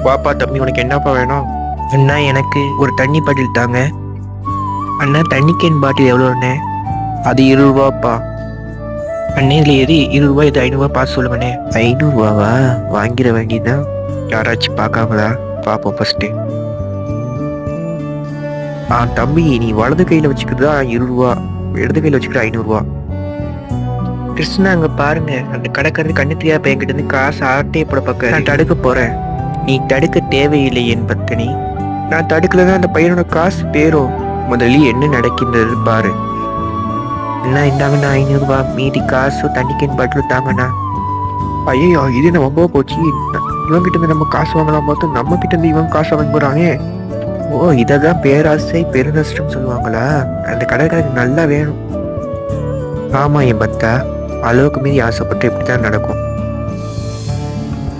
வாப்பா தம்பி, உனக்கு என்னப்பா வேணும்? அண்ணா எனக்கு ஒரு தண்ணி பாட்டில் தாங்க. அண்ணா தண்ணி கேன் பாட்டில் எவ்வளோண்ணே? அது 20 ரூபாப்பா. அண்ணே இதில் எது 20 ரூபா இது 500 பார்த்து சொல்லுங்கண்ணே. 500 ரூபாவா? வாங்கிட வேண்டியதான். யாராச்சும் பார்க்காங்களா? பார்ப்போம் ஃபர்ஸ்ட்டு. தம்பி, நீ வலது கையில் வச்சுக்கிறதா 20 ரூபா, இடது கையில் வச்சுக்கிற 500 ரூபா. கிருஷ்ணா அங்கே பாருங்க, அந்த கடைக்காரர் கண்ணு தெரியாத பையன்கிட்ட இருந்து காசு ஆட்டையை போட பார்க்க நான் தடுக்க போகிறேன். நீ தடுக்க தேவையில்லை என் பத்தினி. நான் தடுக்கலதான் அந்த பையனோட காசு பேரும். முதலில் என்ன நடக்கின்றது பாரு. அண்ணா இந்தாங்கண்ணா 500 ரூபா, மீதி காசு தண்ணி கேன் பாட்டில் தாங்கண்ணா. ஐயோ, இது என்ன ரொம்ப போச்சு. இவங்கிட்ட இருந்து நம்ம காசு வாங்கலாம் பார்த்தோம், நம்ம கிட்ட இருந்து இவன் காசு வாங்க போறானே. ஓ, இதான் பேராசை பெருநஷ்டம் சொல்லுவாங்களா? அந்த கடைக்காரருக்கு நல்லா வேணும். ஆமா என் பத்தா, அளவுக்கு மீறி ஆசைப்பட்டு இப்படித்தான் நடக்கும்.